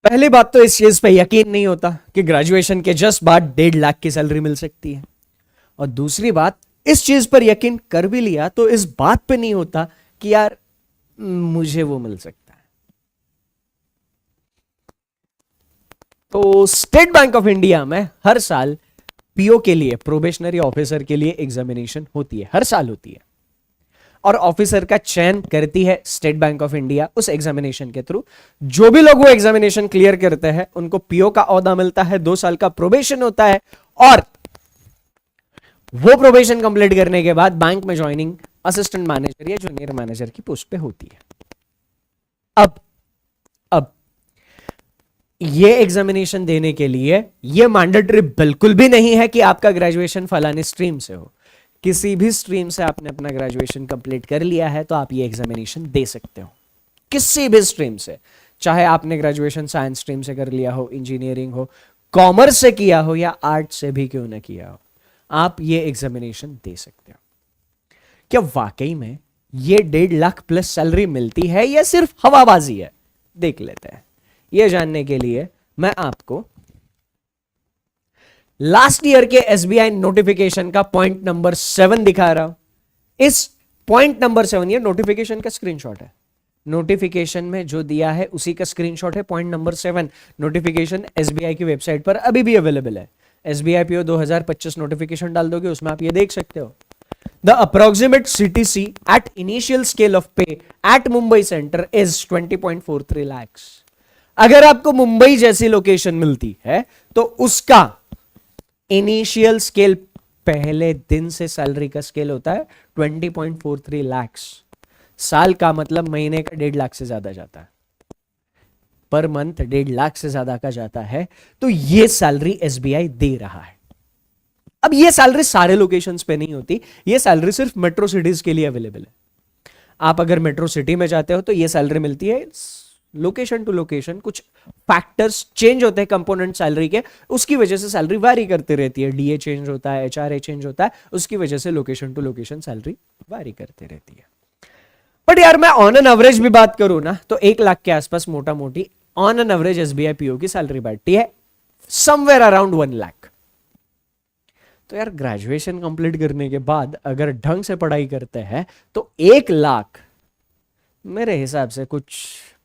पहली बात तो इस चीज पे यकीन नहीं होता कि ग्रेजुएशन के जस्ट बाद 1.5 लाख की सैलरी मिल सकती है, और दूसरी बात, इस चीज पर यकीन कर भी लिया तो इस बात पे नहीं होता कि यार मुझे वो मिल सकता है। तो स्टेट बैंक ऑफ इंडिया में हर साल पीओ के लिए, प्रोबेशनरी ऑफिसर के लिए एग्जामिनेशन होती है, हर साल होती है, और ऑफिसर का चयन करती है स्टेट बैंक ऑफ इंडिया उस एग्जामिनेशन के थ्रू। जो भी लोग वो एग्जामिनेशन क्लियर करते हैं उनको पीओ का ओहदा मिलता है, 2 साल का प्रोबेशन होता है, और वो प्रोबेशन कंप्लीट करने के बाद बैंक में ज्वाइनिंग असिस्टेंट मैनेजर या जूनियर मैनेजर की पोस्ट पे होती है। अब ये एग्जामिनेशन देने के लिए ये मैंडेटरी बिल्कुल भी नहीं है कि आपका ग्रेजुएशन फलानी स्ट्रीम से हो। किसी भी स्ट्रीम से आपने अपना ग्रेजुएशन कंप्लीट कर लिया है तो आप ये एग्जामिनेशन दे सकते हो, किसी भी स्ट्रीम से, चाहे आपने ग्रेजुएशन साइंस स्ट्रीम से कर लिया हो, इंजीनियरिंग हो, कॉमर्स से किया हो या आर्ट से भी क्यों ना किया हो, आप ये एग्जामिनेशन दे सकते हो। क्या वाकई में ये 1.5 लाख प्लस सैलरी मिलती है या सिर्फ हवाबाजी है? देख लेते हैं। ये जानने के लिए मैं आपको लास्ट ईयर के एसबीआई नोटिफिकेशन का पॉइंट नंबर 7 दिखा रहा हूं। इस पॉइंट नंबर 7 ये नोटिफिकेशन का स्क्रीनशॉट है, नोटिफिकेशन में जो दिया है उसी का स्क्रीनशॉट है। पॉइंट नंबर 7 नोटिफिकेशन एसबीआई की वेबसाइट पर अभी भी अवेलेबल है। एसबीआई पीओ 2025 नोटिफिकेशन डाल दोगे, उसमें आप ये देख सकते हो। The approximate CTC at initial scale of pay at Mumbai Center is 20.43 lakhs। अगर आपको मुंबई जैसी लोकेशन मिलती है तो उसका इनिशियल स्केल, पहले दिन से सैलरी का स्केल होता है 20.43 lakhs। साल का मतलब महीने का 1.5 लाख से ज्यादा जाता है, पर मंथ 1.5 लाख से ज्यादा का जाता है, तो ये सैलरी एसबीआई दे रहा है। अब ये सैलरी सारे लोकेशंस पे नहीं होती, ये सैलरी सिर्फ मेट्रो सिटीज के लिए अवेलेबल है। आप अगर मेट्रो सिटी में जाते हो तो ये सैलरी मिलती है। लोकेशन टू लोकेशन कुछ फैक्टर्स चेंज होते हैं कंपोनेंट सैलरी के, उसकी वजह से सैलरी वैरी करती रहती है। डीए चेंज होता है, एचआरए चेंज होता है, उसकी वजह से location to location salary vary करती रहती है। बट यार मैं ऑन एन एवरेज भी बात करूं ना तो 1 लाख के आसपास मोटा मोटी on an average SBI PO की सैलरी बैठती है, समवेयर अराउंड 1 लाख। तो यार ग्रेजुएशन कंप्लीट करने के बाद अगर ढंग से पढ़ाई करते हैं तो 1 लाख मेरे हिसाब से कुछ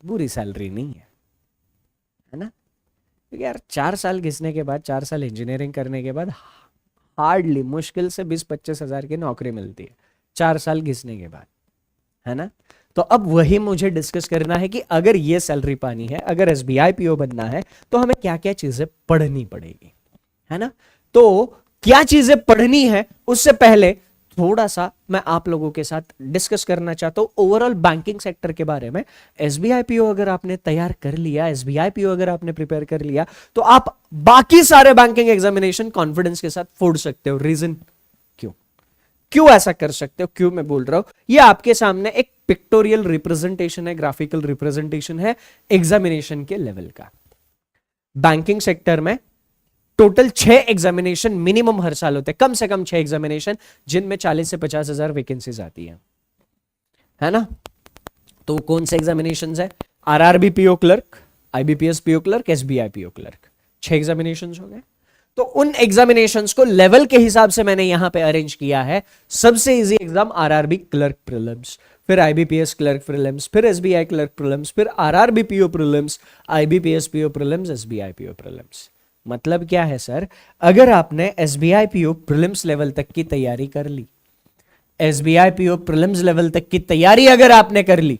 बुरी सैलरी नहीं है ना? क्योंकि यार 4 साल घिसने के बाद, 4 साल इंजीनियरिंग करने के बाद हार्डली, मुश्किल से 20-25 हजार की नौकरी मिलती है 4 साल घिसने के बाद, है ना? तो अब वही मुझे डिस्कस करना है कि अगर ये सैलरी पानी है, अगर एसबीआई पीओ बनना है तो हमें क्या क्या चीजें पढ़नी पड़ेगी, है ना? तो क्या चीजें पढ़नी है उससे पहले थोड़ा सा मैं आप लोगों के साथ डिस्कस करना चाहता हूं ओवरऑल बैंकिंग सेक्टर के बारे में। एसबीआई पीओ अगर आपने तैयार कर लिया, एसबीआई पीओ अगर आपने प्रिपेयर कर लिया, तो आप बाकी सारे बैंकिंग एग्जामिनेशन कॉन्फिडेंस के साथ फोड़ सकते हो। रीजन क्यों ऐसा कर सकते हो, क्यों मैं बोल रहा हूं, ये आपके सामने एक पिक्टोरियल रिप्रेजेंटेशन है, ग्राफिकल रिप्रेजेंटेशन है एग्जामिनेशन के लेवल का। बैंकिंग सेक्टर में टोटल 6 एग्जामिनेशन मिनिमम हर साल होते हैं, कम से कम 6 एग्जामिनेशन, जिनमें 40 से 50 हजार वैकेंसीज आती है ना? तो कौन से एग्जामिनेशन है? RRB PO clerk, IBPS PO clerk, SBI PO clerk, 6 examination हो गए। तो उन एग्जामिनेशंस को लेवल के हिसाब से मैंने यहां पे अरेंज किया है। सबसे easy exam RRB clerk prelims, फिर आईबीपीएस क्लर्क प्रीलिम्स, फिर एसबीआई क्लर्क प्रीलिम्स, फिर RRB PO prelims, IBPS PO prelims, SBI PO prelims. मतलब क्या है सर, अगर आपने एसबीआई पीओ प्रीलिम्स लेवल तक की तैयारी कर ली, एसबीआई पीओ प्रीलिम्स लेवल तक की तैयारी अगर आपने कर ली,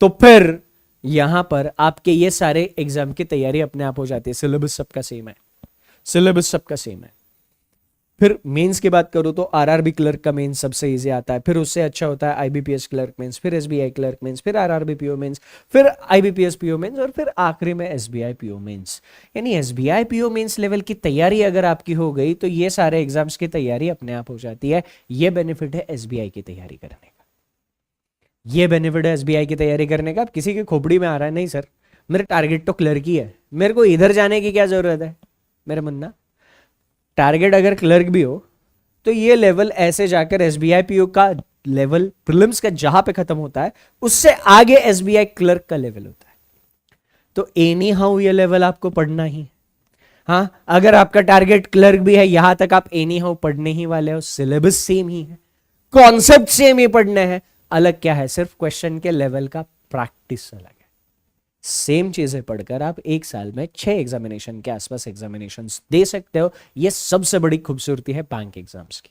तो फिर यहां पर आपके ये सारे एग्जाम की तैयारी अपने आप हो जाती है। सिलेबस सबका सेम है, सिलेबस सबका सेम है। फिर मेंस की बात करूं तो आरआरबी क्लर्क का मेंस सबसे इजी आता है, फिर उससे अच्छा होता है आईबीपीएस क्लर्क मेंस, फिर एसबीआई क्लर्क मेंस, फिर आरआरबी पीओ मेंस, फिर आईबीपीएस पीओ मेंस, और फिर आखिरी में एसबीआई पीओ मेंस। यानी एसबीआई पीओ मेंस लेवल की तैयारी अगर आपकी हो गई तो ये सारे एग्जाम्स की तैयारी अपने आप हो जाती है। ये बेनिफिट है एसबीआई की तैयारी करने का, ये बेनिफिट है एसबीआई की तैयारी करने का। अब किसी की खोपड़ी में आ रहा है, नहीं सर मेरे टारगेट तो क्लर्क ही है, मेरे को इधर जाने की क्या जरूरत है, मेरे मुन्ना। टारगेट अगर क्लर्क भी हो तो ये लेवल ऐसे जाकर एसबीआई पीओ का लेवल प्रीलिम्स का जहां पे खत्म होता है उससे आगे एसबीआई क्लर्क का लेवल होता है। तो एनी हाउ ये लेवल आपको पढ़ना ही। हाँ, अगर आपका टारगेट क्लर्क भी है, यहां तक आप एनी हाउ पढ़ने ही वाले हो। सिलेबस सेम ही है, कॉन्सेप्ट सेम ही पढ़ने हैं, अलग क्या है, सिर्फ क्वेश्चन के लेवल का प्रैक्टिस अलग है। सेम चीजें पढ़कर आप एक साल में 6 एग्जामिनेशन के आसपास एग्जामिनेशन दे सकते हो। यह सबसे बड़ी खूबसूरती है बैंक एग्जाम्स की,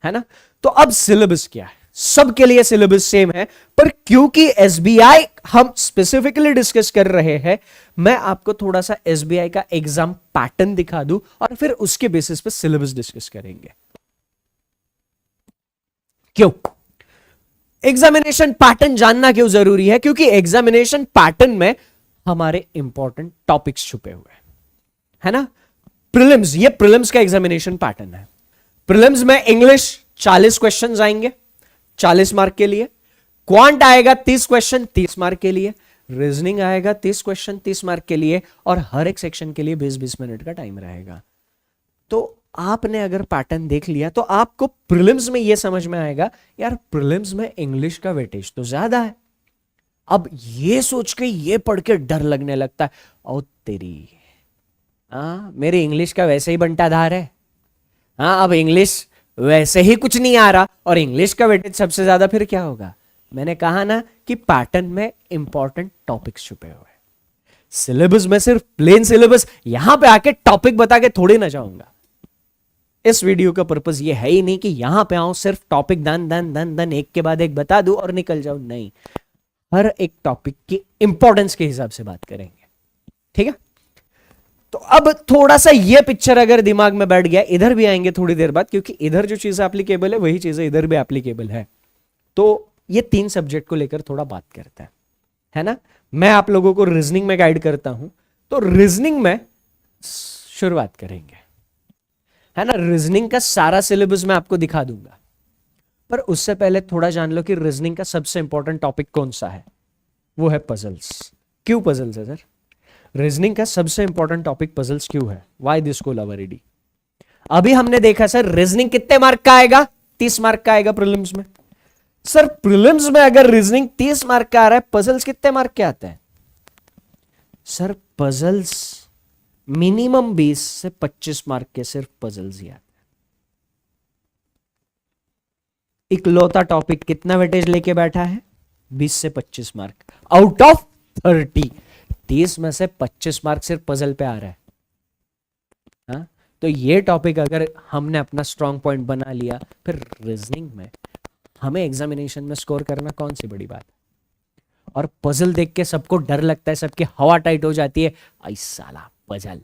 है ना। तो अब सिलेबस क्या है, सबके लिए सिलेबस सेम है, पर क्योंकि एसबीआई हम स्पेसिफिकली डिस्कस कर रहे हैं, मैं आपको थोड़ा सा एसबीआई का एग्जाम पैटर्न दिखा दूं और फिर उसके बेसिस पे सिलेबस डिस्कस करेंगे। क्यों एग्जामिनेशन पैटर्न जानना क्यों जरूरी है? क्योंकि एग्जामिनेशन पैटर्न में हमारे इंपॉर्टेंट टॉपिक्स छुपे हुए हैं, है ना। प्रीलिम्स, ये प्रीलिम्स का एग्जामिनेशन पैटर्न है। प्रीलिम्स में इंग्लिश 40 क्वेश्चंस आएंगे 40 मार्क के लिए, क्वांट आएगा 30 क्वेश्चन 30 मार्क के लिए, रीजनिंग आएगा 30 क्वेश्चन 30 मार्क के लिए, और हर एक सेक्शन के लिए 20-20 मिनट का टाइम रहेगा। तो आपने अगर पैटर्न देख लिया तो आपको प्रीलिम्स में यह समझ में आएगा, यार प्रीलिम्स में इंग्लिश का वेटेज तो ज्यादा है। अब ये सोच के ये पढ़ के डर लगने लगता है, ओ तेरी, मेरी इंग्लिश का वैसे ही बंटाधार है, अब इंग्लिश वैसे ही कुछ नहीं आ रहा और इंग्लिश का वेटेज सबसे ज्यादा, फिर क्या होगा? मैंने कहा ना कि पैटर्न में इंपॉर्टेंट टॉपिक्स छुपे हुए हैं। सिलेबस में सिर्फ प्लेन सिलेबस, यहां पे आके टॉपिक बता के थोड़ी ना जाऊंगा। इस वीडियो का पर्पस ये है ही नहीं कि यहां पे आऊं सिर्फ टॉपिक दन दन दन दन एक के बाद एक बता दूं और निकल जाऊं, नहीं, हर एक टॉपिक की इंपॉर्टेंस के हिसाब से बात करेंगे, ठीक है। तो अब थोड़ा सा ये पिक्चर अगर दिमाग में बैठ गया, इधर भी आएंगे थोड़ी देर बाद, क्योंकि इधर जो चीजें एप्लीकेबल है वही चीजें इधर भी एप्लीकेबल है। तो ये 3 सब्जेक्ट को लेकर थोड़ा बात करता है ना। मैं आप लोगों को रीजनिंग में गाइड करता हूं, तो रीजनिंग में शुरुआत करेंगे, है ना। रीजनिंग का सारा सिलेबस मैं आपको दिखा दूंगा, पर उससे पहले थोड़ा जान लो कि रीजनिंग का सबसे इंपॉर्टेंट टॉपिक कौन सा है। वो है पजल्स। क्यों पजल्स है सर? रीजनिंग का सबसे इंपॉर्टेंट टॉपिक पजल्स क्यों है? Why this Kolaveri di? अभी हमने देखा सर रीजनिंग कितने मार्क का आएगा? 30 मार्क का आएगा प्रीलिम्स में। सर प्रीलिम्स में अगर रीजनिंग 30 मार्क का आ रहा है, पजल्स कितने मार्क के आते हैं? सर पजल्स मिनिमम 20 से 25 मार्क के सिर्फ पजल्स ही आते हैं। इकलौता टॉपिक कितना वेटेज लेके बैठा है? 20 से 25 मार्क आउट ऑफ 30। 30 में से 25 मार्क सिर्फ पजल पे आ रहा है। हाँ, तो ये टॉपिक अगर हमने अपना स्ट्रॉन्ग पॉइंट बना लिया, फिर रीजनिंग में हमें एग्जामिनेशन में स्कोर करना कौन सी बड़ी बात है। और पजल देख के सबको डर लगता है, सबकी हवा टाइट हो जाती है, आई साला पजल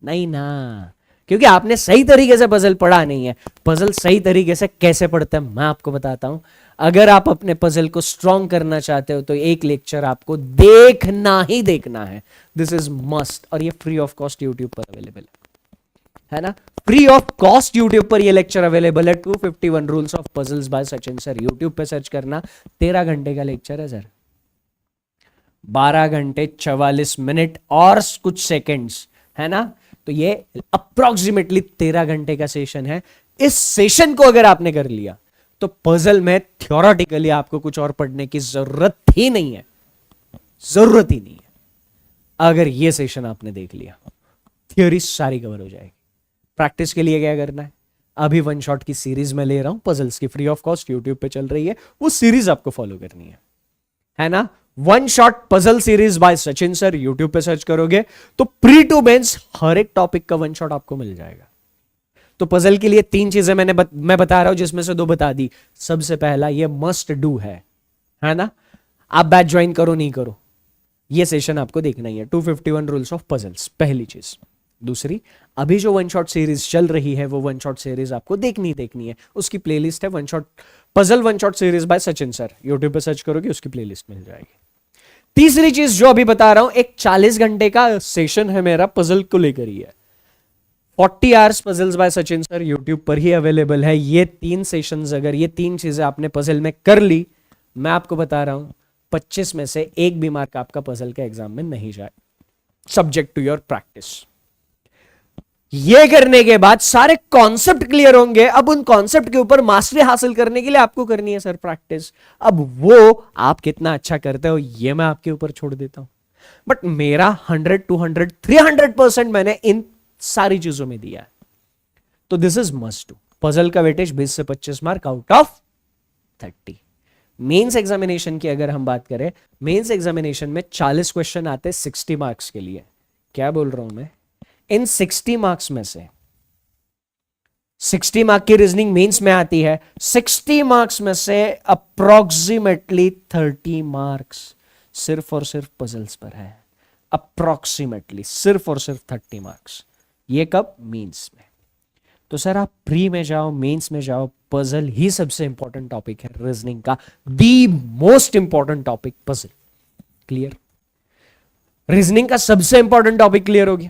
नहीं ना, क्योंकि आपने सही तरीके से पजल पढ़ा नहीं है। पजल सही तरीके से कैसे पढ़ते हैं मैं आपको बताता हूं। अगर आप अपने पजल को स्ट्रॉन्ग करना चाहते हो तो एक लेक्चर आपको देखना ही देखना है, दिस इज मस्ट, और ये फ्री ऑफ कॉस्ट यूट्यूब पर अवेलेबल है ना। फ्री ऑफ कॉस्ट यूट्यूब पर ये लेक्चर अवेलेबल है, 251 rules of puzzles by Sachin sir. YouTube पे सर्च करना, 13 घंटे का लेक्चर है सर, 12 घंटे 44 मिनट और कुछ सेकेंड्स, है ना। तो ये अप्रोक्सीमेटली 13 घंटे का सेशन है। इस सेशन को अगर आपने कर लिया तो पजल में थ्योरेटिकली आपको कुछ और पढ़ने की जरूरत ही नहीं है, जरूरत ही नहीं है। अगर ये सेशन आपने देख लिया, थ्योरी सारी कवर हो जाएगी। प्रैक्टिस के लिए क्या करना है? अभी वन शॉट की सीरीज में ले रहा हूं पजल्स की, फ्री ऑफ कॉस्ट यूट्यूब पे चल रही है, वो सीरीज आपको फॉलो करनी है ना। One shot puzzle series by Sachin sir, YouTube पे सर्च करोगे तो प्री टू मेंस हर एक टॉपिक का वन शॉट आपको मिल जाएगा। तो पजल के लिए 3 चीजें मैं बता रहा हूं, जिसमें से 2 बता दी। सबसे पहला ये मस्ट डू है ना। आप बैच ज्वाइन करो नहीं करो, ये सेशन आपको देखना ही है, 251 रूल्स ऑफ पजल्स, पहली चीज। दूसरी, अभी जो वन शॉट सीरीज चल रही है वो वन शॉट सीरीज आपको देखनी है, उसकी प्लेलिस्ट है one shot puzzle one shot series by Sachin sir, YouTube पे सर्च करोगे उसकी प्लेलिस्ट मिल जाएगी। तीसरी चीज जो अभी बता रहा हूं, एक 40 घंटे का सेशन है मेरा, पजल को लेकर ही है, 40 hours puzzles by Sachin sir, YouTube पर ही अवेलेबल है। ये 3 सेशंस, अगर ये 3 चीजें आपने पजल में कर ली, मैं आपको बता रहा हूं 25 में से 1 भी मार्क आपका पजल के एग्जाम में नहीं जाए, सब्जेक्ट टू योर प्रैक्टिस। ये करने के बाद सारे कॉन्सेप्ट क्लियर होंगे। अब उन कॉन्सेप्ट के ऊपर मास्टरी हासिल करने के लिए आपको करनी है सर प्रैक्टिस। अब वो आप कितना अच्छा करते हो ये मैं आपके ऊपर छोड़ देता हूं। बट मेरा 100, 200, 300% मैंने इन सारी चीजों में दिया है, तो this is must do. Puzzle का वेटेज 20 से 25 mark out of 30। Mains examination की अगर हम बात करें, मेंस एग्जामिनेशन में 40 क्वेश्चन आते हैं 60 मार्क्स के लिए। क्या बोल रहा हूं मैं, इन 60 मार्क्स में से 60 मार्क की रीजनिंग मेंस में आती है, 60 मार्क्स में से अप्रोक्सीमेटली 30 मार्क्स सिर्फ और सिर्फ पजल्स पर है। अप्रोक्सीमेटली सिर्फ और सिर्फ 30 मार्क्स। ये कब, मेंस में। तो सर आप प्री में जाओ, मेंस में जाओ, पजल ही सबसे इंपॉर्टेंट टॉपिक है रीजनिंग का, the most important topic puzzle. Clear, reasoning का सबसे इंपॉर्टेंट टॉपिक क्लियर हो गया।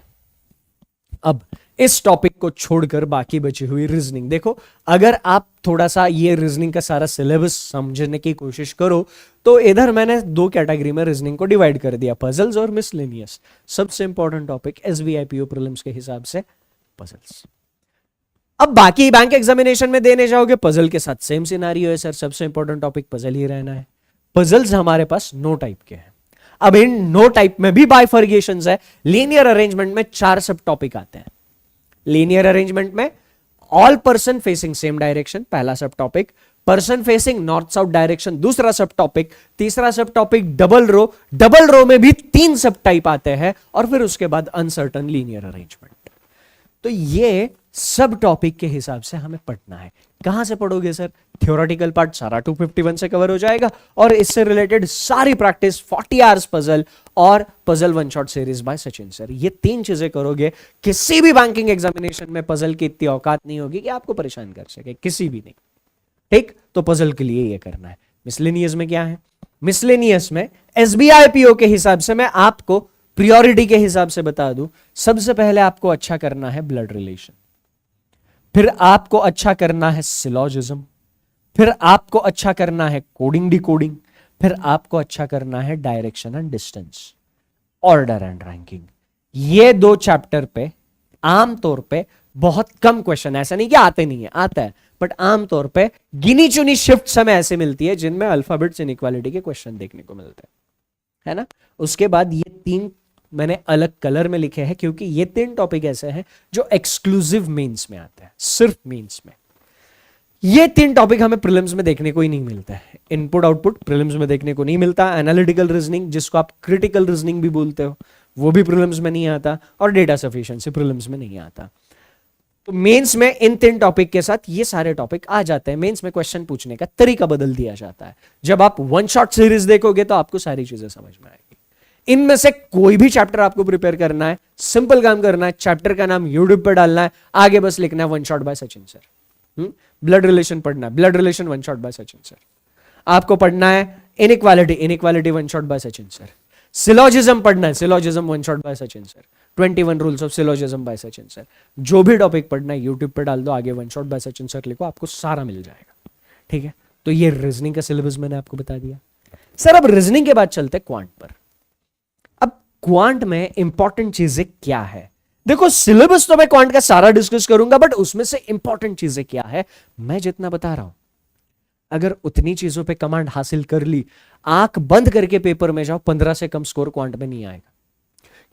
अब इस टॉपिक को छोड़कर बाकी बची हुई रीजनिंग देखो। अगर आप थोड़ा सा ये रीजनिंग का सारा सिलेबस समझने की कोशिश करो तो इधर मैंने 2 कैटेगरी में रीजनिंग को डिवाइड कर दिया, पजल्स और मिसलेनियस। सबसे important topic SBI PO prelims के हिसाब से पजल्स। अब बाकी बैंक एग्जामिनेशन में देने जाओगे पजल के साथ सेम सिनारियो है सर, सबसे इंपॉर्टेंट टॉपिक पजल ही रहना है। पजल्स हमारे पास 9 टाइप के हैं। अब इन 9 टाइप में भी बाइफर्गेशंस है। लीनियर अरेंजमेंट में 4 सब टॉपिक आते हैं। लीनियर अरेंजमेंट में all person facing same direction पहला sub topic, person facing north south direction दूसरा सब टॉपिक, तीसरा sub topic double row. Double row में भी 3 सब टाइप आते हैं, और फिर उसके बाद अनसर्टन लीनियर अरेंजमेंट। तो ये सब टॉपिक के हिसाब से हमें पढ़ना है। कहां से पढ़ोगे सर, थ्योरेटिकल पार्ट सारा 251 से कवर हो जाएगा, और इससे रिलेटेड सारी प्रैक्टिस 40 आवर्स पजल और puzzle one shot series by Sachin sir. ये 3 चीजें करोगे, किसी भी बैंकिंग एग्जामिनेशन में पजल की इतनी औकात नहीं होगी कि आपको परेशान कर सके, किसी भी नहीं। ठीक, तो पजल के लिए ये करना है। मिसलेनियस में क्या है, मिसलेनियस में एसबीआई पीओ के हिसाब से मैं आपको प्रियोरिटी के हिसाब से बता दूं, सबसे पहले आपको अच्छा करना है ब्लड रिलेशन, फिर आपको अच्छा करना है सिलॉजिज्म, फिर आपको अच्छा करना है कोडिंग डिकोडिंग, फिर आपको अच्छा करना है direction and distance, order and ranking. ये 2 चैप्टर पे आमतौर पे बहुत कम क्वेश्चन, ऐसा नहीं कि आते नहीं है, आता है, बट आमतौर पे गिनी चुनी शिफ्ट हमें ऐसे मिलती है जिनमें अल्फाबेट्स इनइक्वालिटी के क्वेश्चन देखने को मिलते हैं, है ना। उसके बाद ये 3 मैंने अलग कलर में लिखे हैं, क्योंकि ये 3 टॉपिक ऐसे हैं जो एक्सक्लूसिव मेंस में आते हैं, सिर्फ मेंस में। ये 3 टॉपिक हमें प्रीलिम्स में देखने को ही नहीं मिलता है। इनपुट आउटपुट प्रीलिम्स में देखने को नहीं मिलता, एनालिटिकल रीजनिंग जिसको आप क्रिटिकल रीजनिंग भी बोलते हो वो भी प्रीलिम्स में नहीं आता, और डेटा सफिशिएंसी प्रीलिम्स में नहीं आता। तो मेंस में इन 3 टॉपिक के साथ ये सारे टॉपिक आ जाते हैं। मेंस में क्वेश्चन पूछने का तरीका बदल दिया जाता है। जब आप वन शॉट सीरीज देखोगे तो आपको सारी चीजें समझ में आएगी। इनमें से कोई भी चैप्टर आपको प्रिपेयर करना है, सिंपल काम करना है, चैप्टर का नाम यूट्यूब पर डालना है, आगे बस लिखना है one shot by Sachin sir. Blood relation पढ़ना है, blood relation one shot by Sachin sir. आपको पढ़ना है inequality, inequality one shot by Sachin sir. Syllogism पढ़ना है, syllogism one shot by Sachin sir. 21 rules of syllogism by Sachin sir. जो भी टॉपिक पढ़ना है यूट्यूब पर डाल दो, आगे one shot by Sachin sir लिखो, आपको सारा मिल जाएगा। ठीक है, तो ये रीजनिंग का सिलेबस मैंने आपको बता दिया। सर अब रीजनिंग के बाद चलते हैं क्वांट पर। अब क्वांट में इंपॉर्टेंट चीजें क्या है, देखो सिलेबस तो मैं क्वांट का सारा डिस्कस करूंगा, बट उसमें से इंपॉर्टेंट चीजें क्या है मैं जितना बता रहा हूं, अगर उतनी चीजों पे कमांड हासिल कर ली, आंख बंद करके पेपर में जाओ, 15 से कम स्कोर क्वांट में नहीं आएगा।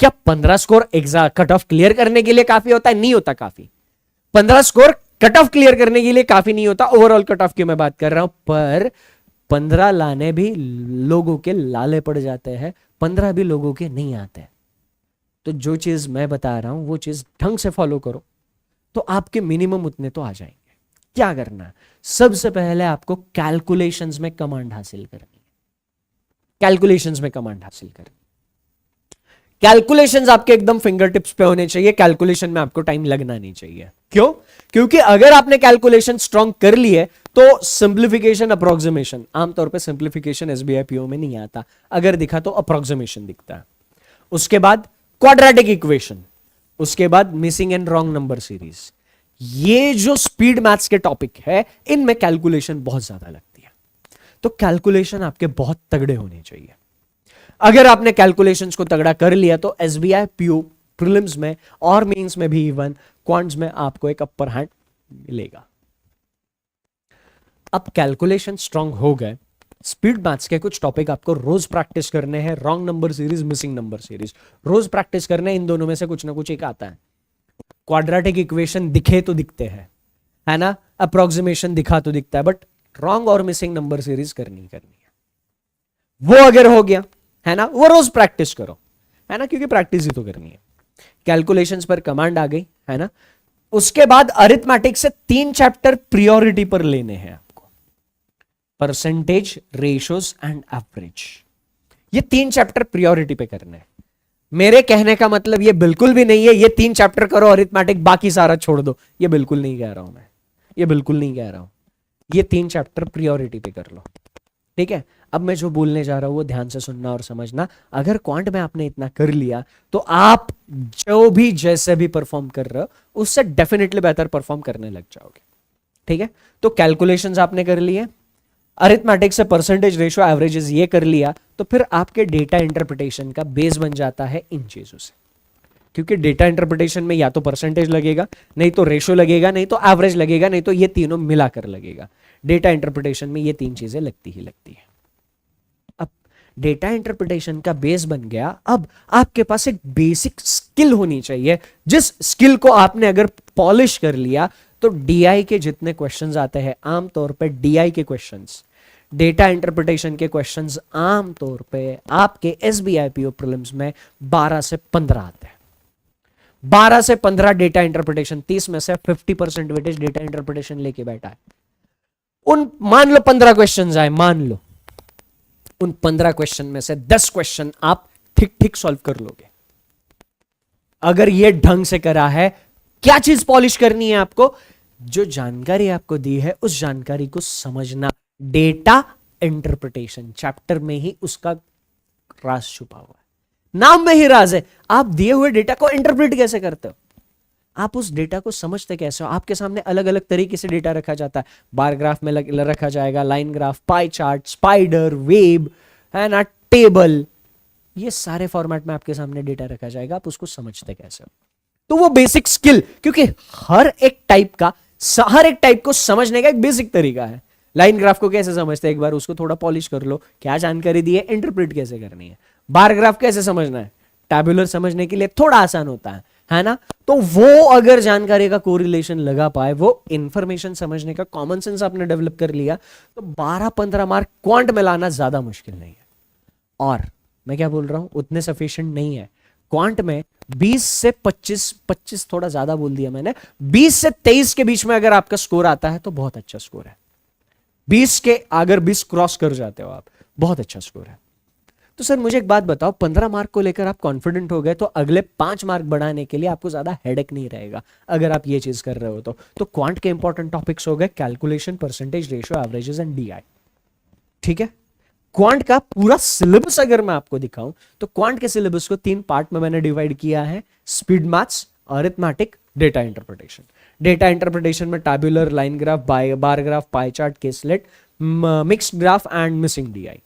क्या 15 score exam cut off clear करने के लिए काफी होता है? नहीं होता काफी। 15 स्कोर कट ऑफ क्लियर करने के लिए काफी नहीं होता, ओवरऑल कट ऑफ की मैं बात कर रहा हूं, पर 15 लाने भी लोगों के लाले पड़ जाते हैं, 15 भी लोगों के नहीं आते। तो जो चीज मैं बता रहा हूं वो चीज ढंग से फॉलो करो तो आपके मिनिमम उतने तो आ जाएंगे। क्या करना है, सबसे पहले आपको कैलकुलेशंस में कमांड हासिल करनी है। कैलकुलेशंस में कमांड हासिल करनी, कैलकुलेशंस आपके एकदम फिंगर टिप्स पे होने चाहिए। कैलकुलेशन में आपको टाइम लगना नहीं चाहिए। क्यों? क्योंकि अगर आपने कैलकुलेशन स्ट्रांग कर ली है तो सिंप्लीफिकेशन, अप्रोक्सीमेशन, आमतौर पे सिंप्लीफिकेशन एसबीआई पीओ में नहीं आता, अगर दिखा तो अप्रोक्सीमेशन दिखता है। उसके बाद क्वाड्रेटिक इक्वेशन, उसके बाद missing and wrong number series. ये जो स्पीड मैथ्स के टॉपिक है इनमें कैलकुलेशन बहुत ज्यादा लगती है, तो कैलकुलेशन आपके बहुत तगड़े होने चाहिए। अगर आपने कैलकुलेशंस को तगड़ा कर लिया तो एसबीआई पीओ प्रीलिम्स में और मेंस में भी, इवन क्वांट्स में आपको एक अपर हैंड मिलेगा। अब कैलकुलेशन स्ट्रांग हो गए स्पीड मैथ्स के कुछ टॉपिक आपको रोज प्रैक्टिस करने हैं, wrong number series, missing number series, रोज प्रैक्टिस करने, इन दोनों में से कुछ ना कुछ एक आता है। क्वाड्रेटिक इक्वेशन दिखे तो दिखते हैं, है ना, अप्रोक्सीमेशन दिखा तो दिखता है, बट रॉन्ग और मिसिंग नंबर सीरीज करनी है। वो अगर हो गया, है ना, वो रोज प्रैक्टिस करो, है ना, क्योंकि प्रैक्टिस ही तो करनी है। कैलकुलेशंस पर कमांड आ गई, है ना। उसके बाद अरिथमेटिक से 3 चैप्टर प्रियोरिटी पर लेने हैं आपको, परसेंटेज, रेशोज एंड एवरेज। ये 3 चैप्टर प्रियोरिटी पे करने हैं। मेरे कहने का मतलब ये बिल्कुल भी नहीं है ये 3 चैप्टर करो अरिथमेटिक बाकी सारा छोड़ दो, ये बिल्कुल नहीं कह रहा हूं मैं, ये बिल्कुल नहीं कह रहा हूं। ये 3 चैप्टर प्रियोरिटी पे कर लो, ठीक है। अब मैं जो बोलने जा रहा हूं वो ध्यान से सुनना और समझना। अगर क्वांट में आपने इतना कर लिया तो आप जो भी जैसे भी परफॉर्म कर रहे हो उससे डेफिनेटली बेहतर परफॉर्म करने लग जाओगे, ठीक है। तो कैलकुलेशंस आपने कर लिए, अरिथमेटिक से परसेंटेज, रेशो, एवरेजेस ये कर लिया, तो फिर आपके डेटा इंटरप्रिटेशन का बेस बन जाता है इन चीजों से। क्योंकि डेटा इंटरप्रिटेशन में या तो परसेंटेज लगेगा, नहीं तो रेशो लगेगा, नहीं तो एवरेज लगेगा, नहीं तो ये तीनों मिलाकर लगेगा। डेटा इंटरप्रिटेशन में ये 3 चीजें लगती ही लगती है। अब डेटा इंटरप्रिटेशन का बेस बन गया, अब आपके पास एक बेसिक स्किल होनी चाहिए, जिस स्किल को आपने अगर पॉलिश कर लिया तो डीआई के जितने क्वेश्चंस आते हैं, आमतौर पे डीआई के क्वेश्चंस, डेटा इंटरप्रिटेशन के क्वेश्चंस आमतौर पे आपके एसबीआई पीओ प्रीलिम्स में 12 से 15 आते हैं। 12 से 15 डेटा इंटरप्रिटेशन, 30 में से 50% वेटेज डेटा इंटरप्रिटेशन लेके बैठा है। उन मान लो 15 क्वेश्चंस आए, मान लो उन 15 क्वेश्चन में से 10 क्वेश्चन आप ठीक ठीक सॉल्व कर लोगे। अगर ये ढंग से करा है, क्या चीज पॉलिश करनी है आपको? जो जानकारी आपको दी है उस जानकारी को समझना। डेटा इंटरप्रिटेशन चैप्टर में ही उसका राज छुपा हुआ है, नाम में ही राज है। आप दिए हुए डेटा को इंटरप्रेट कैसे करते हो, आप उस डेटा को समझते कैसे हो? आपके सामने अलग अलग तरीके से डेटा रखा जाता है, बार ग्राफ में रखा जाएगा, line graph, pie chart, spider, web, है ना, टेबल, ये सारे फॉर्मेट में आपके सामने डेटा रखा जाएगा, आप उसको समझते कैसे हो? तो वो बेसिक स्किल, क्योंकि हर एक टाइप को समझने का एक बेसिक तरीका है। लाइन ग्राफ को कैसे समझते हैं, एक बार उसको थोड़ा पॉलिश कर लो, क्या जानकारी दी है, इंटरप्रेट कैसे करनी है। बार ग्राफ कैसे समझना है, टैबुलर समझने के लिए थोड़ा आसान होता है ना। तो वो अगर जानकारी का कोरिलेशन लगा पाए, वो इंफॉर्मेशन समझने का कॉमन सेंस आपने डेवलप कर लिया, तो 12-15 मार्क क्वांट में लाना ज्यादा मुश्किल नहीं है। और मैं क्या बोल रहा हूं, उतने सफिशिएंट नहीं है। क्वांट में 20 से 25 थोड़ा ज्यादा बोल दिया मैंने, 20 से 23 के बीच में अगर आपका स्कोर आता है तो बहुत अच्छा स्कोर है। 20 के अगर 20 क्रॉस कर जाते हो आप, बहुत अच्छा स्कोर है। तो सर मुझे एक बात बताओ, 15 मार्क को लेकर आप कॉन्फिडेंट हो गए तो अगले 5 मार्क बढ़ाने के लिए आपको ज्यादा हेडेक नहीं रहेगा अगर आप ये चीज कर रहे हो तो क्वांट के इंपॉर्टेंट टॉपिक्स हो गए calculation, percentage, ratio, averages and DI, ठीक है। क्वांट का पूरा सिलेबस अगर मैं आपको दिखाऊं तो क्वांट के सिलेबस को 3 पार्ट में मैंने डिवाइड किया है, speed maths, arithmetic, data interpretation. Data interpretation में tabular, line graph, bar graph, pie chart, caselet, mixed graph and missing DI,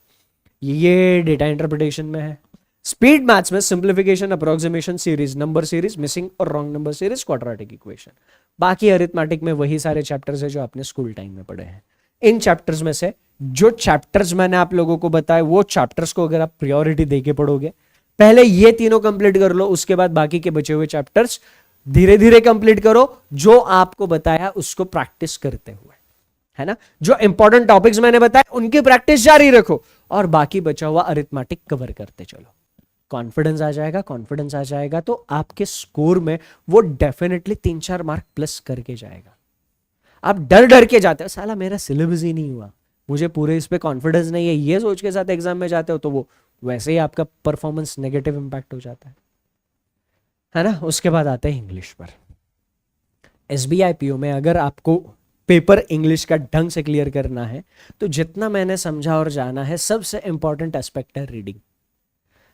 ये डेटा इंटरप्रिटेशन में है। स्पीड मैथ्स में simplification, approximation, series, number series, missing और wrong number series, quadratic equation. बाकी arithmetic में वही सारे चैप्टर्स है जो आपने स्कूल टाइम में पढ़े हैं। इन चैप्टर्स में से जो चैप्टर्स मैंने आप लोगों को बताए, वो चैप्टर्स को अगर आप प्रायोरिटी देके पढ़ोगे, पहले ये तीनों कंप्लीट कर लो, उसके बाद बाकी के बचे हुए चैप्टर्स धीरे धीरे कंप्लीट करो, जो आपको बताया उसको प्रैक्टिस करते हुए, है ना। जो इंपॉर्टेंट टॉपिक्स मैंने बताए उनकी प्रैक्टिस जारी रखो और बाकी बचा हुआ अरिथमेटिक कवर करते चलो। कॉन्फिडेंस आ जाएगा तो आपके स्कोर में वो डेफिनेटली 3-4 मार्क प्लस करके जाएगा। आप डर डर के जाते हो, साला मेरा सिलेबस ही नहीं हुआ, मुझे पूरे इस पे कॉन्फिडेंस नहीं है, ये सोच के साथ एग्जाम में जाते हो तो वो वैसे ही आपका परफॉर्मेंस नेगेटिव इंपैक्ट हो जाता है ना। उसके बाद आते हैं इंग्लिश पर। एसबीआई पीओ में अगर आपको पेपर इंग्लिश का ढंग से क्लियर करना है तो जितना मैंने समझा और जाना है, सबसे इंपॉर्टेंट एस्पेक्ट है रीडिंग।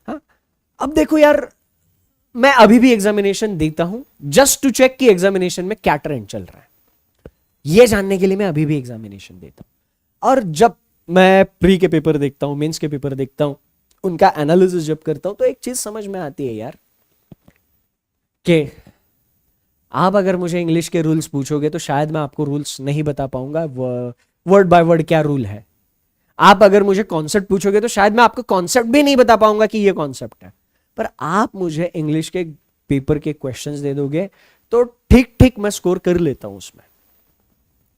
हाँ, अब देखो यार, मैं अभी भी एग्जामिनेशन देता हूं जस्ट टू चेक कि एग्जामिनेशन में क्या ट्रेंड चल रहा है, ये जानने के लिए मैं अभी भी एग्जामिनेशन देता हूं। और जब मैं प्री के पेपर देखता हूं, मेंस के पेपर देखता हूं, उनका एनालिसिस जब करता हूं, तो एक चीज समझ में आती है यार कि आप अगर मुझे इंग्लिश के रूल्स पूछोगे तो शायद मैं आपको रूल्स नहीं बता पाऊंगा, वर्ड बाय वर्ड क्या रूल है। आप अगर मुझे कॉन्सेप्ट पूछोगे तो शायद मैं आपको कॉन्सेप्ट भी नहीं बता पाऊंगा कि ये कॉन्सेप्ट है, पर आप मुझे इंग्लिश के पेपर के क्वेश्चंस दे दोगे तो ठीक ठीक मैं स्कोर कर लेता हूं उसमें।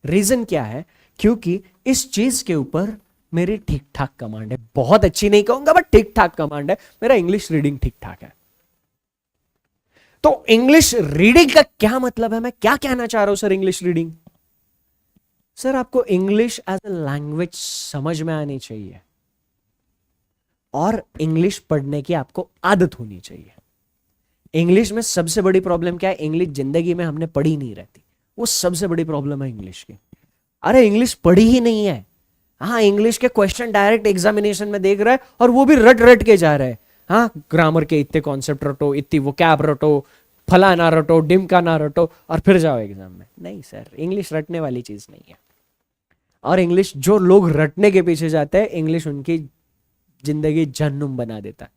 रीजन क्या है? क्योंकि इस चीज के ऊपर मेरी ठीक ठाक कमांड है, बहुत अच्छी नहीं कहूंगा बट ठीक ठाक कमांड है, मेरा इंग्लिश रीडिंग ठीक ठाक है। तो इंग्लिश रीडिंग का क्या मतलब है, मैं क्या कहना चाह रहा हूं सर इंग्लिश रीडिंग? सर आपको इंग्लिश एज ए लैंग्वेज समझ में आनी चाहिए और इंग्लिश पढ़ने की आपको आदत होनी चाहिए। इंग्लिश में सबसे बड़ी प्रॉब्लम क्या है? इंग्लिश जिंदगी में हमने पढ़ी नहीं रहती, वो सबसे बड़ी प्रॉब्लम है इंग्लिश की। अरे इंग्लिश पढ़ी ही नहीं है। हाँ, इंग्लिश के क्वेश्चन डायरेक्ट एग्जामिनेशन में देख रहा है और वो भी रट रट के जा रहा है। हाँ, ग्रामर के इतने कॉन्सेप्ट रटो, इतनी वो कैब रटो, फला ना रटो, डिम का ना रटो और फिर जाओ एग्जाम में। नहीं सर, इंग्लिश रटने वाली चीज नहीं है। और इंग्लिश जो लोग रटने के पीछे जाते हैं, इंग्लिश उनकी जिंदगी जहन्नुम बना देता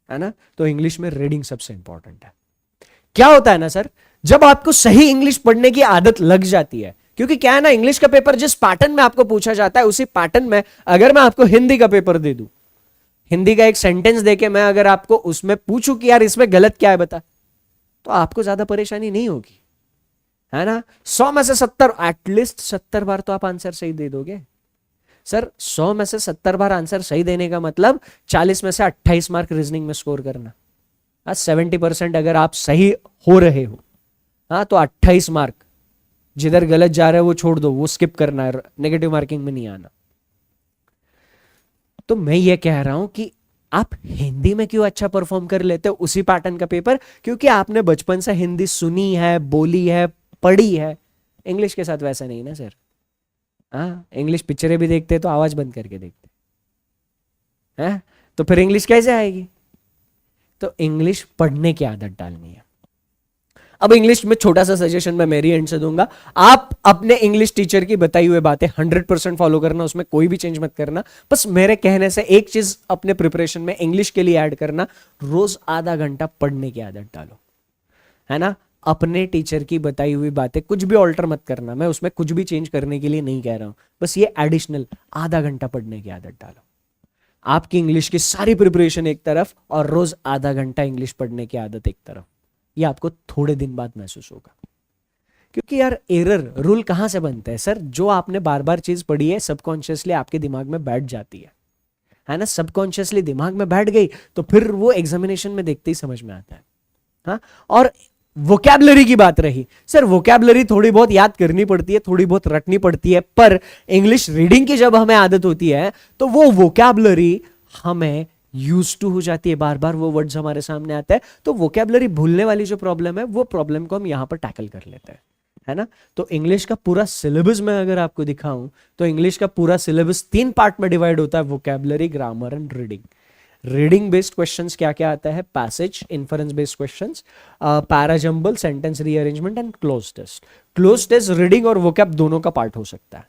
है ना। तो इंग्लिश में रीडिंग सबसे इंपॉर्टेंट है। क्या होता है ना सर, जब आपको सही इंग्लिश पढ़ने की आदत लग जाती है, क्योंकि क्या है ना, इंग्लिश का पेपर जिस पैटर्न में आपको पूछा जाता है उसी पैटर्न में अगर मैं आपको हिंदी का पेपर दे दूं, हिंदी का एक सेंटेंस देके मैं अगर आपको उसमें पूछूं कि यार इसमें गलत क्या है बता, तो आपको ज्यादा परेशानी नहीं होगी, है ना। 100 में से 70, एटलीस्ट 70 बार तो आप आंसर सही दे दोगे। सर 100 में से 70 बार आंसर सही देने का मतलब 40 में से 28 मार्क रीजनिंग में स्कोर करना। 70% अगर आप सही हो रहे हो, हाँ, तो 28 मार्क। जिधर गलत जा रहा है वो छोड़ दो, वो स्किप करना है, नेगेटिव मार्किंग में नहीं आना। तो मैं ये कह रहा हूं कि आप हिंदी में क्यों अच्छा परफॉर्म कर लेते हो उसी पैटर्न का पेपर, क्योंकि आपने बचपन से हिंदी सुनी है, बोली है, पढ़ी है। इंग्लिश के साथ वैसा नहीं ना सर। हाँ, इंग्लिश पिक्चरें भी देखते तो आवाज बंद करके देखते हैं, तो फिर इंग्लिश कैसे आएगी? तो इंग्लिश पढ़ने की आदत डालनी है। अब इंग्लिश में छोटा सा सजेशन मैं मेरी एंड से दूंगा, आप अपने इंग्लिश टीचर की बताई हुई बातें 100% फॉलो करना, उसमें कोई भी चेंज मत करना। बस मेरे कहने से एक चीज अपने प्रिपरेशन में इंग्लिश के लिए ऐड करना, रोज आधा घंटा पढ़ने की आदत डालो, है ना। अपने टीचर की बताई हुई बातें कुछ भी ऑल्टर मत करना, मैं उसमें कुछ भी चेंज करने के लिए नहीं कह रहा हूं, बस ये एडिशनल आधा घंटा पढ़ने की आदत डालो। आपकी इंग्लिश की सारी प्रिपरेशन एक तरफ और रोज आधा घंटा इंग्लिश पढ़ने की आदत एक तरफ, ये आपको थोड़े दिन बाद महसूस होगा। क्योंकि यार एरर रूल कहां से बनते हैं सर? जो आपने बार बार चीज पढ़ी है सबकॉन्शियसली आपके दिमाग में बैठ जाती है ना। सबकॉन्शियसली दिमाग में बैठ गई तो फिर वो एग्जामिनेशन में देखते ही समझ में आता है। हाँ, और वोकैबुलरी की बात रही सर, वोकैबुलरी थोड़ी बहुत याद करनी पड़ती है, थोड़ी बहुत रटनी पड़ती है, पर इंग्लिश रीडिंग की जब हमें आदत होती है तो वो वोकैबुलरी हमें यूज टू हो जाती है, बार बार वो वर्ड्स हमारे सामने आते हैं। तो वोकैबुलरी भूलने वाली जो प्रॉब्लम है, वो प्रॉब्लम को हम यहां पर टैकल कर लेते हैं, है ना। तो इंग्लिश का पूरा सिलेबस में अगर आपको दिखाऊं तो इंग्लिश का पूरा सिलेबस 3 पार्ट में डिवाइड होता है, vocabulary, grammar and reading. Reading based questions क्या क्या आता है? Passage, inference based questions, parajumble, sentence rearrangement and cloze test. Cloze test reading और वोकैब दोनों का पार्ट हो सकता है।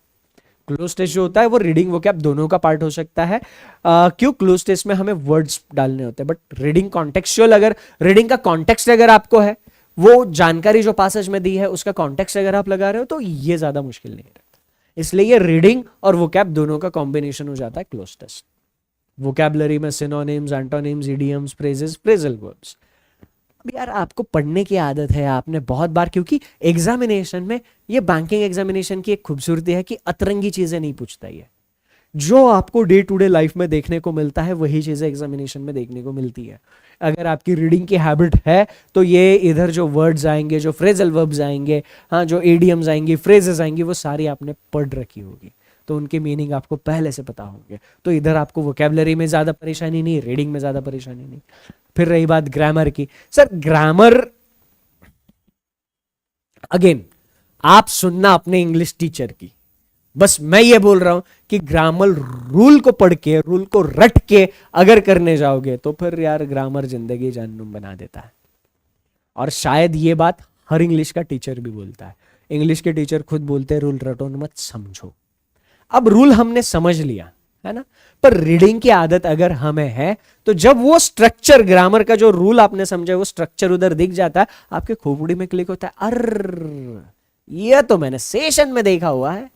क्लोज टेस्ट जो होता है वो रीडिंग वोकैब दोनों का पार्ट हो सकता है। क्यों? क्लोज टेस्ट में हमें वर्ड्स डालने होते हैं, बट रीडिंग कॉन्टेक्सचुअल, अगर रीडिंग का कॉन्टेक्स्ट अगर आपको है, वो जानकारी जो पैसेज में दी है उसका कॉन्टेक्स्ट अगर आप लगा रहे हो तो ये ज्यादा मुश्किल नहीं रहता। इसलिए ये रीडिंग और वोकैब दोनों का कॉम्बिनेशन हो जाता है क्लोज टेस्ट। वोकैबुलरी में synonyms, antonyms, idioms, phrases, phrasal verbs. अब यार आपको पढ़ने की आदत है, आपने बहुत बार, क्योंकि एग्जामिनेशन में, ये बैंकिंग एग्जामिनेशन की एक खूबसूरती है कि अतरंगी चीजें नहीं पूछता है। जो आपको डे टू डे लाइफ में देखने को मिलता है वही चीजें एग्जामिनेशन में देखने को मिलती है। अगर आपकी रीडिंग की हैबिट है तो ये इधर जो वर्ड्स आएंगे, जो फ्रेजल वर्ब्स आएंगे, हाँ, जो इडियम्स आएंगी, फ्रेजेस आएंगी, वो सारी आपने पढ़ रखी होगी, तो उनके मीनिंग आपको पहले से पता होंगे। तो इधर आपको वोकैबुलरी में ज्यादा परेशानी नहीं, रीडिंग में ज्यादा परेशानी नहीं। फिर रही बात ग्रामर की, सर ग्रामर अगेन आप सुनना अपने इंग्लिश टीचर की। बस मैं ये बोल रहा हूं कि ग्रामर रूल को पढ़ के, रूल को रट के अगर करने जाओगे तो फिर यार ग्रामर जिंदगी जहन्नुम बना देता है। और शायद ये बात हर इंग्लिश का टीचर भी बोलता है। इंग्लिश के टीचर खुद बोलते हैं रूल रटो मत, समझो। अब रूल हमने समझ लिया, है ना, पर रीडिंग की आदत अगर हमें है तो जब वो स्ट्रक्चर, ग्रामर का जो रूल आपने समझा, वो स्ट्रक्चर उधर दिख जाता है, आपके खोपड़ी में क्लिक होता है, अर ये तो मैंने सेशन में देखा हुआ है।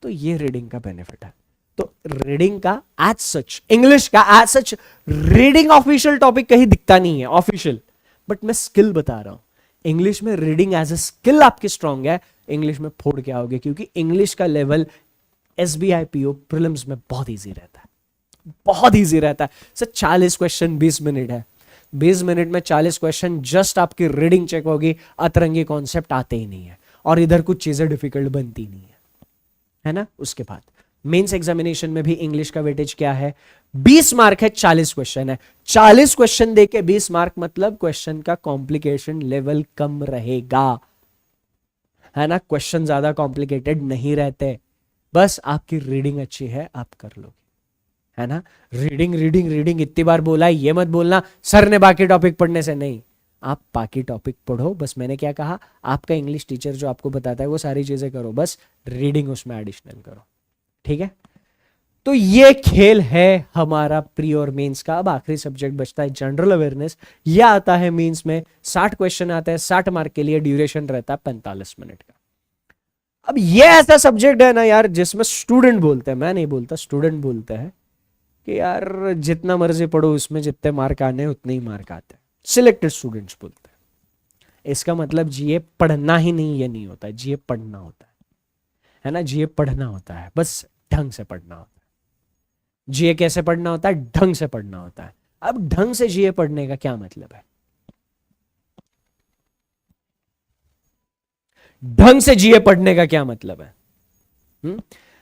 तो ये रीडिंग का बेनिफिट है। तो रीडिंग का एज सच, इंग्लिश का as such reading official topic कहीं दिखता नहीं है ऑफिशियल, बट मैं स्किल बता रहा हूं। इंग्लिश में रीडिंग एज ए स्किल आपकी स्ट्रांग है, इंग्लिश में फोड़ के आओगे, क्योंकि इंग्लिश का लेवल एसबीआई पीओ प्रीलिम्स में बहुत इजी रहता है, बहुत इजी रहता है सर। 40 क्वेश्चन 20 मिनट है, 20 मिनट में 40 क्वेश्चन, जस्ट आपकी रीडिंग चेक होगी, अतरंगी कॉन्सेप्ट आते ही नहीं है, और इधर कुछ चीजें डिफिकल्ट बनती नहीं है ना। उसके बाद मेंस एग्जामिनेशन में भी इंग्लिश का वेटेज क्या है, 20 मार्क है, 40 क्वेश्चन है। 40 क्वेश्चन देके 20 मार्क, मतलब क्वेश्चन का कॉम्प्लिकेशन लेवल कम रहेगा, है ना। क्वेश्चन ज्यादा कॉम्प्लिकेटेड नहीं रहते, बस आपकी रीडिंग अच्छी है, आप कर लोगे, है ना। रीडिंग रीडिंग रीडिंग इतनी बार बोला है, ये मत बोलना सर ने बाकी टॉपिक पढ़ने से, नहीं, आप बाकी टॉपिक पढ़ो, बस मैंने क्या कहा, आपका इंग्लिश टीचर जो आपको बताता है वो सारी चीजें करो, बस रीडिंग उसमें एडिशनल करो, ठीक है। तो ये खेल है हमारा प्री और मेंस का। अब आखिरी सब्जेक्ट बचता है जनरल अवेयरनेस। ये आता है मेंस में, 60 क्वेश्चन आते हैं, 60 मार्क के लिए, ड्यूरेशन रहता है 45 मिनट का। अब ये ऐसा सब्जेक्ट है ना यार, जिसमें स्टूडेंट बोलते हैं, मैं नहीं बोलता, स्टूडेंट बोलते हैं कि यार जितना मर्जी पढ़ो, उसमें जितने मार्क आने हैं उतने ही मार्क आते हैं, सिलेक्टेड स्टूडेंट्स बोलते हैं। इसका मतलब जीए पढ़ना ही नहीं, ये नहीं होता है, जीए पढ़ना होता है ना, जीए पढ़ना होता है, बस ढंग से पढ़ना होता है। जीए कैसे पढ़ना होता है, ढंग से पढ़ना होता है। अब ढंग से जीए पढ़ने का क्या मतलब है, ढंग से जीए पढ़ने का क्या मतलब है,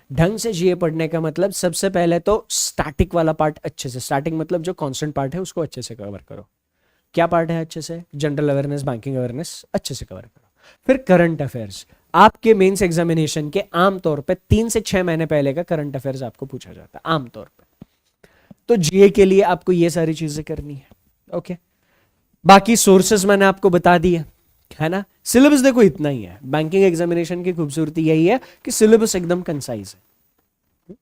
ढंग से जीए पढ़ने का मतलब, सबसे पहले तो स्टैटिक वाला पार्ट अच्छे से, स्टार्टिंग मतलब जो कांस्टेंट पार्ट है उसको अच्छे से कवर करो। क्या पार्ट है अच्छे से, जनरल अवेयरनेस, बैंकिंग अवेयरनेस अच्छे से कवर करो। फिर करंट अफेयर्स, आपके मेंस एग्जामिनेशन के आमतौर पे 3 से 6 महीने पहले का करंट अफेयर्स आपको पूछा जाता है आमतौर पे। तो जीए के लिए आपको ये सारी चीजें करनी है, ओके। बाकी सोर्सेस मैंने आपको बता दिए, है ना। सिलेबस देखो इतना ही है, बैंकिंग एग्जामिनेशन की खूबसूरती यही है कि सिलेबस एकदम कंसाइज है।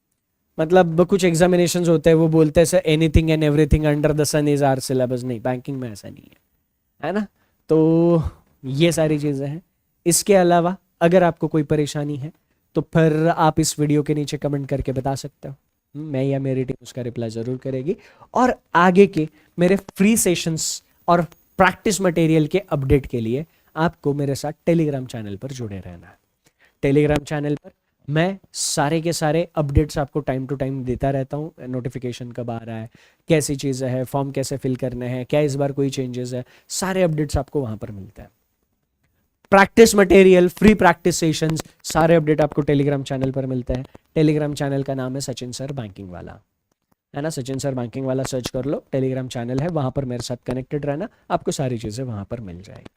मतलब कुछ एग्जामिनेशंस होते हैं वो बोलते हैं sir anything and everything under the sun is our syllabus, नहीं, बैंकिंग में ऐसा नहीं है ना। तो ये सारी चीजें हैं। इसके अलावा अगर आपको कोई परेशानी है तो फिर आप इस वीडियो के नीचे कमेंट करके बता सकते हो, मैं या मेरी टीम उसका रिप्लाई जरूर करेगी। और आगे के मेरे फ्री सेशंस और प्रैक्टिस मटेरियल के अपडेट के लिए आपको मेरे साथ टेलीग्राम चैनल पर जुड़े रहना है। टेलीग्राम चैनल पर मैं सारे के सारे अपडेट्स आपको टाइम टू टाइम देता रहता हूँ, नोटिफिकेशन कब आ रहा है, कैसी चीज़ें हैं, फॉर्म कैसे फिल करने हैं, क्या इस बार कोई चेंजेस है, सारे अपडेट्स आपको वहां पर मिलता है। Practice material, free practice sessions, सारे अपडेट आपको टेलीग्राम चैनल पर मिलते हैं। टेलीग्राम चैनल का नाम है सचिन सर बैंकिंग वाला, है ना। सचिन सर बैंकिंग वाला सर्च कर लो, टेलीग्राम चैनल है, वहां पर मेरे साथ कनेक्टेड रहना, आपको सारी चीज़ें वहां पर मिल जाएगी।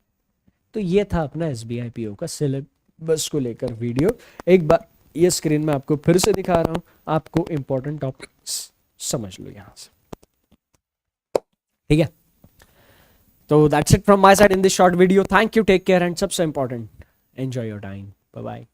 तो ये था अपना एसबीआई पीओ का सिलेबस को लेकर वीडियो। एक बार ये स्क्रीन में आपको फिर से दिखा रहा हूं, आपको इंपॉर्टेंट टॉपिक्स समझ लो यहां से, ठीक है। तो that's it from my side in this short video. Thank you, take care and सबसे important, enjoy your time, bye bye.